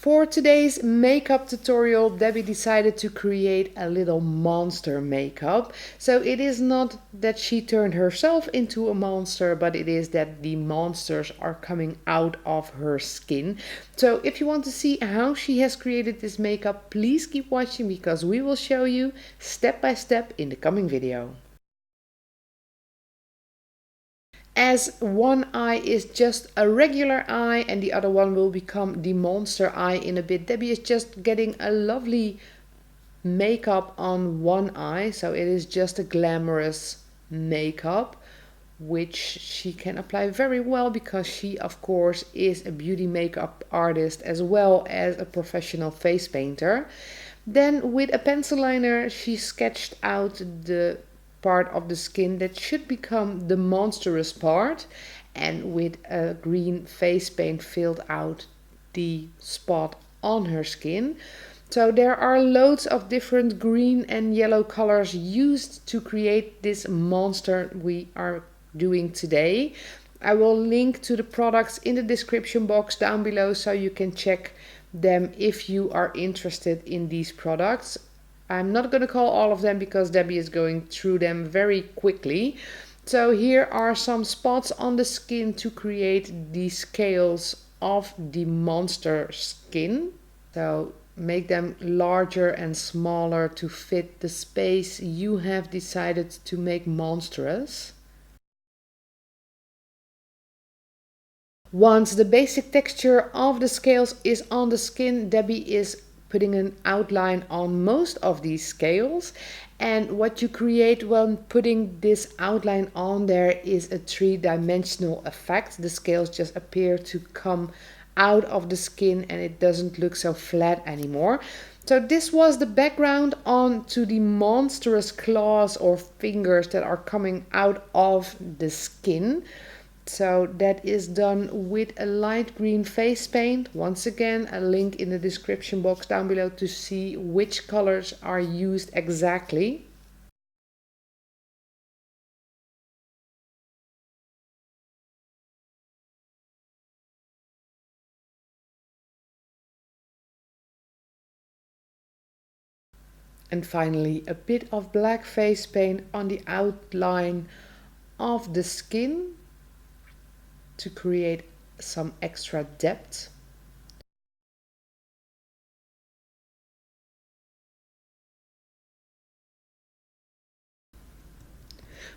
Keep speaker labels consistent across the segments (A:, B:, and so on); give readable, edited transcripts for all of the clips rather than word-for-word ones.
A: For today's makeup tutorial, Debbie decided to create a little monster makeup. So it is not that she turned herself into a monster, but it is that the monsters are coming out of her skin. So if you want to see how she has created this makeup, please keep watching because we will show you step by step in the coming video. As one eye is just a regular eye and the other one will become the monster eye in a bit, Debbie is just getting a lovely makeup on one eye. So it is just a glamorous makeup which she can apply very well because she of course is a beauty makeup artist as well as a professional face painter. Then with a pencil liner she sketched out the part of the skin that should become the monstrous part, and with a green face paint filled out the spot on her skin. So there are loads of different green and yellow colors used to create this monster we are doing today. I will link to the products in the description box down below so you can check them if you are interested in these products. I'm not going to call all of them because Debbie is going through them very quickly. So here are some spots on the skin to create the scales of the monster skin. So make them larger and smaller to fit the space you have decided to make monstrous. Once the basic texture of the scales is on the skin, Debbie is putting an outline on most of these scales, and what you create when putting this outline on there is a three-dimensional effect. The scales just appear to come out of the skin and it doesn't look so flat anymore. So this was the background onto the monstrous claws or fingers that are coming out of the skin. So that is done with a light green face paint. Once again, a link in the description box down below to see which colors are used exactly. And finally, a bit of black face paint on the outline of the skin to create some extra depth.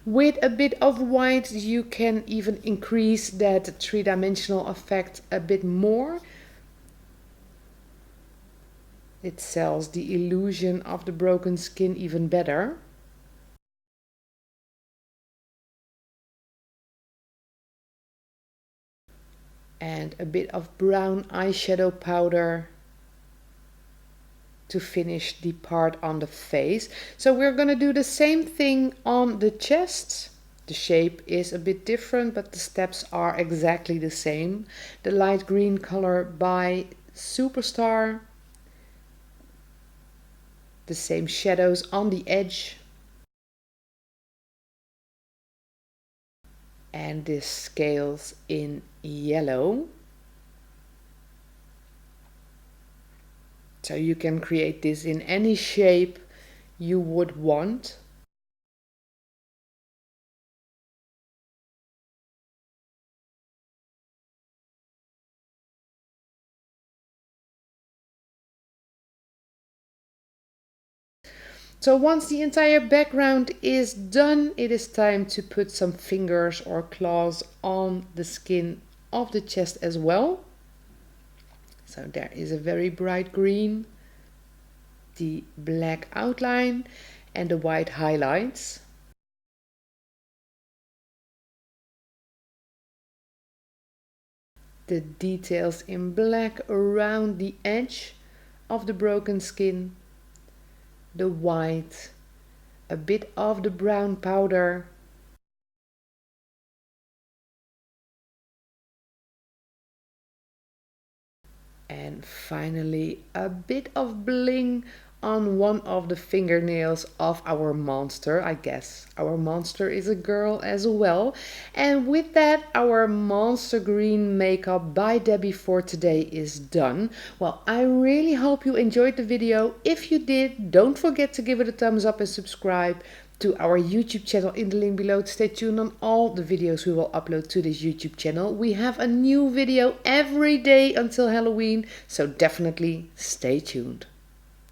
A: With a bit of white you can even increase that three-dimensional effect a bit more. It sells the illusion of the broken skin even better. And a bit of brown eyeshadow powder to finish the part on the face. So we're going to do the same thing on the chest. The shape is a bit different, but the steps are exactly the same. The light green color by Superstar. The same shadows on the edge. And this scales in yellow. So you can create this in any shape you would want. So once the entire background is done, it is time to put some fingers or claws on the skin of the chest as well. So there is a very bright green, the black outline and the white highlights. The details in black around the edge of the broken skin. The white, a bit of the brown powder. And finally a bit of bling on one of the fingernails of our monster. I guess our monster is a girl as well. And with that, our monster green makeup by Debbie for today is done. Well, I really hope you enjoyed the video. If you did, don't forget to give it a thumbs up and subscribe to our YouTube channel in the link below to stay tuned on all the videos we will upload to this YouTube channel. We have a new video every day until Halloween, so definitely stay tuned.